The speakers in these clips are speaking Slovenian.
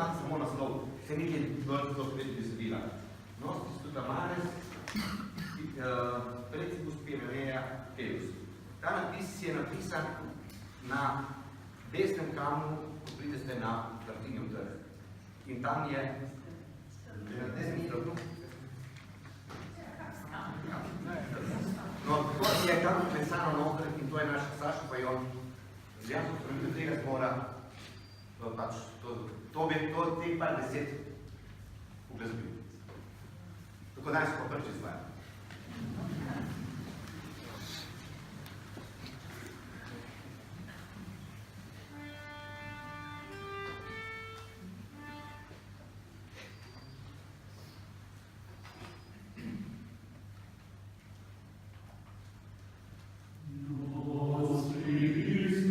imate samo naslov, se nekaj bolj to spet besedila. Nostis tutamares, precibus Pyrenea Pelus. Ta napis je napisan na desnem kamnu, ko pridete na Tartinijev trg. In tam je na desnem trgu. No, to je tam vklesano noter in to je naš Sašo Fajon. Z jasno strojitev tega zbora, pač to bi teh par deset uglasbil. Tako danes pa prvič izvajam. Nostris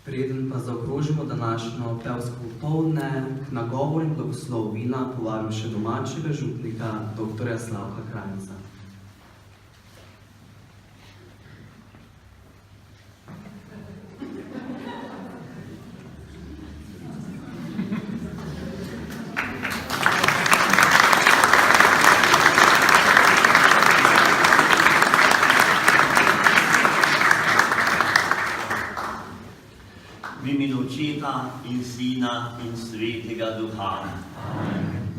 Preden pa zaokrožimo današnjo pevsko popoldne, k nagovoru in blagoslovu vina povabim še domačega župnika, dr. Slavka Krajnca. V imenu Očeta in Sina in Svetega Duha.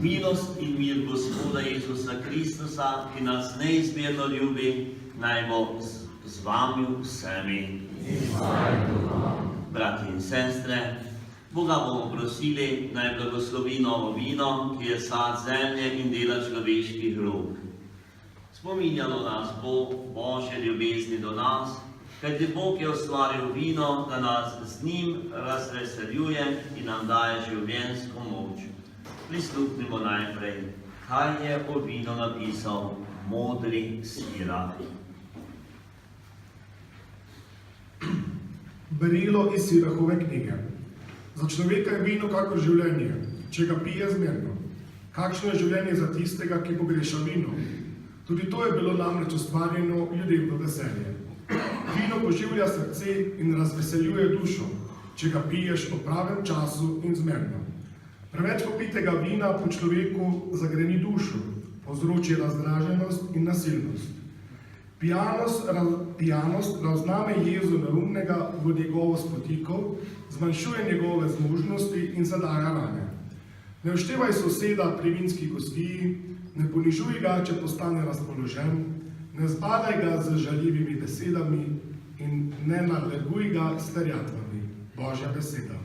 Milost in mir Gospoda Jezusa Kristusa, ki nas neizmerno ljubi, naj bo z vami vsemi. Brati in sestre, Boga bomo prosili, naj blagoslovi novo vino, ki je sad zemlje in dela človeških rok. Spominjalo nas bo Božje ljubezni do nas, kajti Bog je ustvaril vino, da nas z njim razveseljuje in nam daje življenjsko moč. Prisluhnimo najprej, kaj je o vinu napisal modri Sirak. Berilo iz Sirahove knjige. Za človeka je vino kakor življenje, če ga pije zmerno. Kakšno je življenje za tistega, ki pogreša vino? Tudi to je bilo namreč ustvarjeno ljudem v veselje. Vino poživlja srce in razveseljuje dušo, če ga piješ po pravem času in zmerno. Preveč popitega vina po človeku zagreni dušo, povzroči razdraženost in nasilnost. Pijanost razname jezo neumnega v njegovo spotiko, zmanjšuje njegove zmožnosti in zadaja rane. Ne vštevaj soseda pri vinski gostiji, ne ponižuj ga, če postane razpoložen, ne zbadaj ga z žaljivimi besedami in ne nadleguj ga s terjatvami. Božja beseda.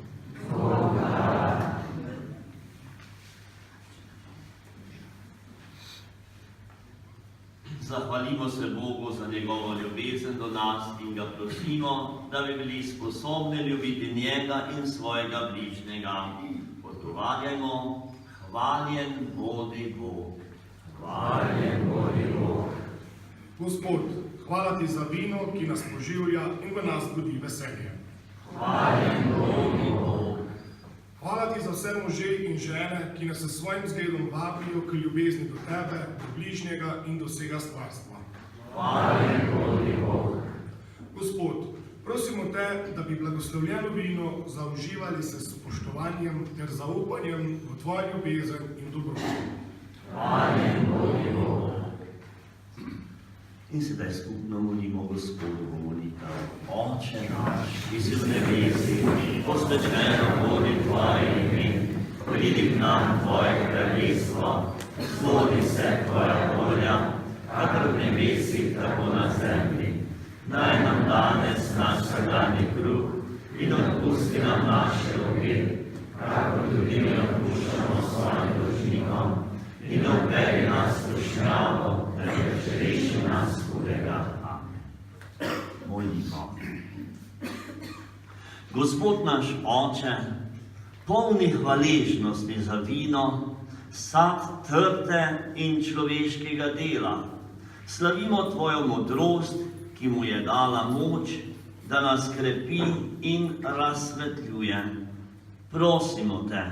Zahvalimo se Bogu za njegovo ljubezen do nas in ga prosimo, da bi bili sposobni ljubiti njega in svojega bližnjega. Odgovarjajmo, hvaljen bodi Bog. Hvaljen bodi Bog. Gospod, hvala ti za vino, ki nas poživlja in v nas budi veselje. Hvaljen bodi Bog. Hvala ti za vse može in žene, ki nas s svojim zgledom vabijo k ljubezni do tebe, do bližnjega in do vsega stvarstva. Hvaljen bodi Bog. Gospod, prosimo te, da bi blagoslovljeno vino zaužívali se s spoštovanjem ter zaupanjem v tvojo ljubezen in dobroto. Hvaljen bodi Bog. In sedaj skupno molimo Gospodu v molitev. Oče naš, ki si v nebesih, posvečeno bodi tvoje ime, pridi k nam tvoje kraljestvo, zgodi se tvoja volja, kakor v nebesih, tako na zemlji. Daj nam danes naš vsakdanji kruh in odpusti nam naše dolge, kakor tudi mi odpuščamo svojim dolžnikom, in ne uvedi nas v skušnjavo, temveč reši nas hudega. Molimo. Gospod naš Oče, polni hvaležnosti za vino, sad trte in človeškega dela, slavimo tvojo modrost, ki mu je dala moč, da nas krepi in razsvetljuje. Prosimo te,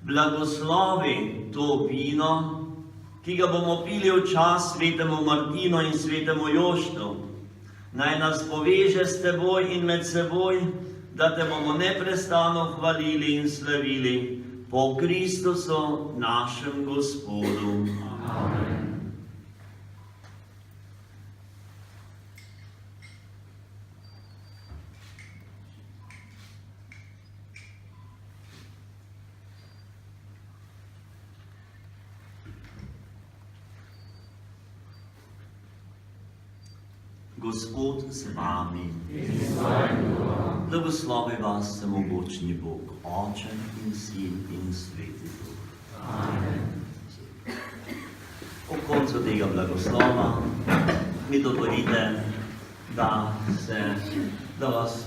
blagoslovi to vino, ki ga bomo pili v čas svetemu Martinu in svetemu Joštu. Naj nas poveže s teboj in med seboj, da te bomo neprestano hvalili in slavili po Kristusu, našem Gospodu. Amen. Gospod z vami. Blagoslovi vas vsemogočni Bog, Oče in Sin in Sveti Duh. Amen. Ob koncu tega blagoslova mi dovolite, da vas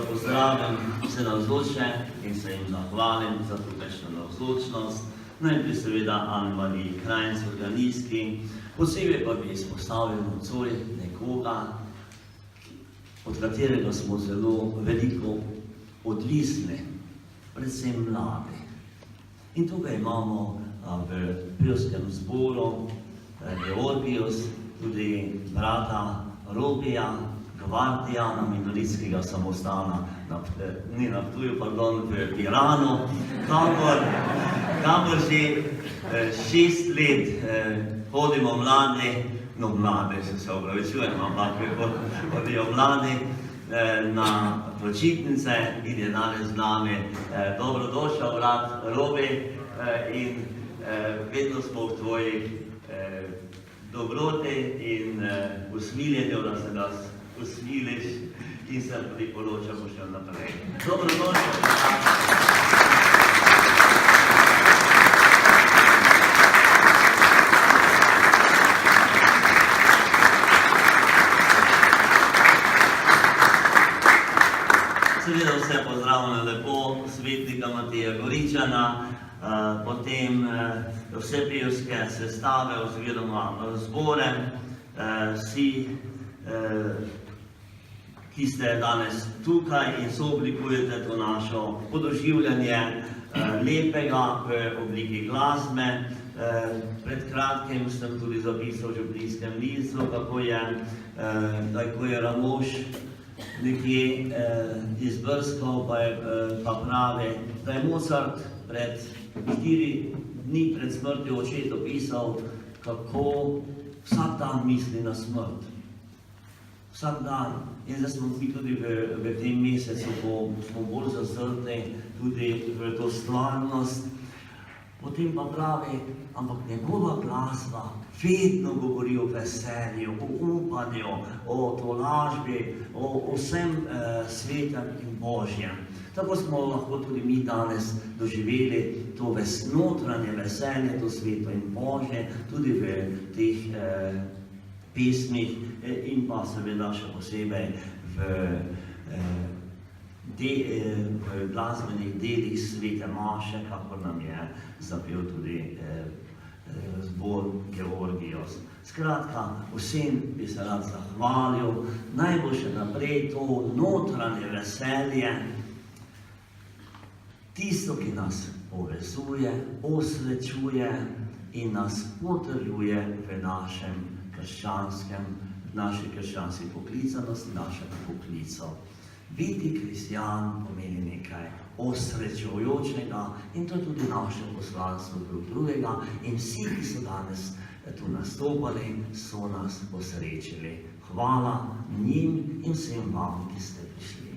pozdravim vse navzoče in se jim zahvalim za tukajšnjo navzočnost. Najprej seveda Anne-Marie Krajnc, organistki, posebej pa bi izpostavil nocoj nekoga, od katerega smo zelo veliko odvisne, predvsem mlade. In tukaj imamo v pevskem zboru Georgijus, tudi brata Robija, gvardijana Minoritskega samostana, ne na Ptuju, pardon, v Piranu, kamor že 6 let hodimo mladi, no mlade se opravičujem, ampak hodijo mladi na počitnice in je danes z nami dobrodošel brat Robi in vedno smo v tvojih dobroti in usmiljenju, da se nas usmiliš in se priporočamo še naprej. Dobrodošel. Seveda vse pozdravljam lepo, svetnika Mateja Goričana, potem vse pevske sestave oziroma zbore, vsi, ki ste danes tukaj in sooblikujete to našo podoživljanje lepega v obliki glasbe. Pred kratkim sem tudi zapisal v Župnijskem listu, kako je Ramoš nekje izbrskal, pa pravi, da je Mozart pred 4 dni pred smrtjo očetu pisal, kako vsak dan misli na smrt. Vsak dan. In zdaj smo mi tudi v tem mesecu, ko smo bolj zazrti tudi v to stvarnost. Potem pa pravi, ampak njegova glasba vedno govori o veselju, o upanju, o tolažbi, o vsem svetem in božjem. Tako smo lahko tudi mi danes doživeli to notranje veselje, to sveto in božje, tudi v teh pesmih in pa seveda še posebej v glasbenih delih svete maše, kakor nam je zapel tudi zbor Georgijus. Skratka, vsem bi se rad zahvalil, naj bo še naprej to notranje veselje, tisto, ki nas povezuje, osrečuje in nas potrjuje v naši krščanski poklicanosti, našem poklicu. Biti kristjan pomeni nekaj osrečujočega in to je tudi naše poslanstvo drug drugega in vsi, ki so danes tu nastopali, so nas osrečili. Hvala njim in vsem vam, ki ste prišli.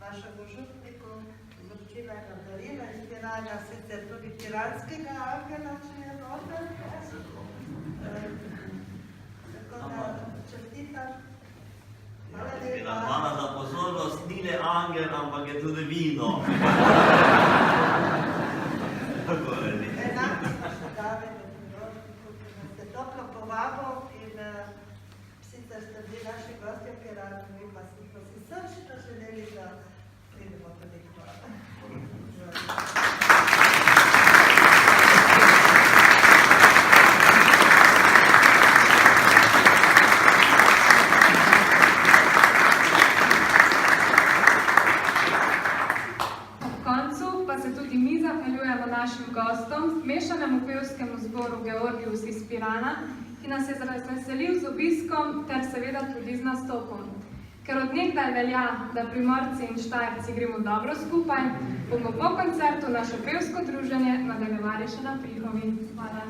Vašemu župniku izročila ena darila iz Pirana, sicer tudi piranskega angela, če je noter. Tako da čestitam. Hvala za pozornost, ni le angel, ampak je tudi vino. Enako smo še dali v priročniku, ki nas je toplo povabil in sicer ste bili naši gosti v Piranu, mi pa smo si srčno želeli, da pridemo tudi k vam. Ob koncu pa se tudi mi zahvaljujemo našim gostom, mešanemu pevskemu zboru Georgijus iz Pirana, ki nas je razveselil z obiskom ter seveda tudi z nastopom. Ker od nekdaj velja, da Primorci in Štajerci gremo dobro skupaj, bomo po koncertu naše pevsko druženje nadaljevali še na Prihovi. Hvala.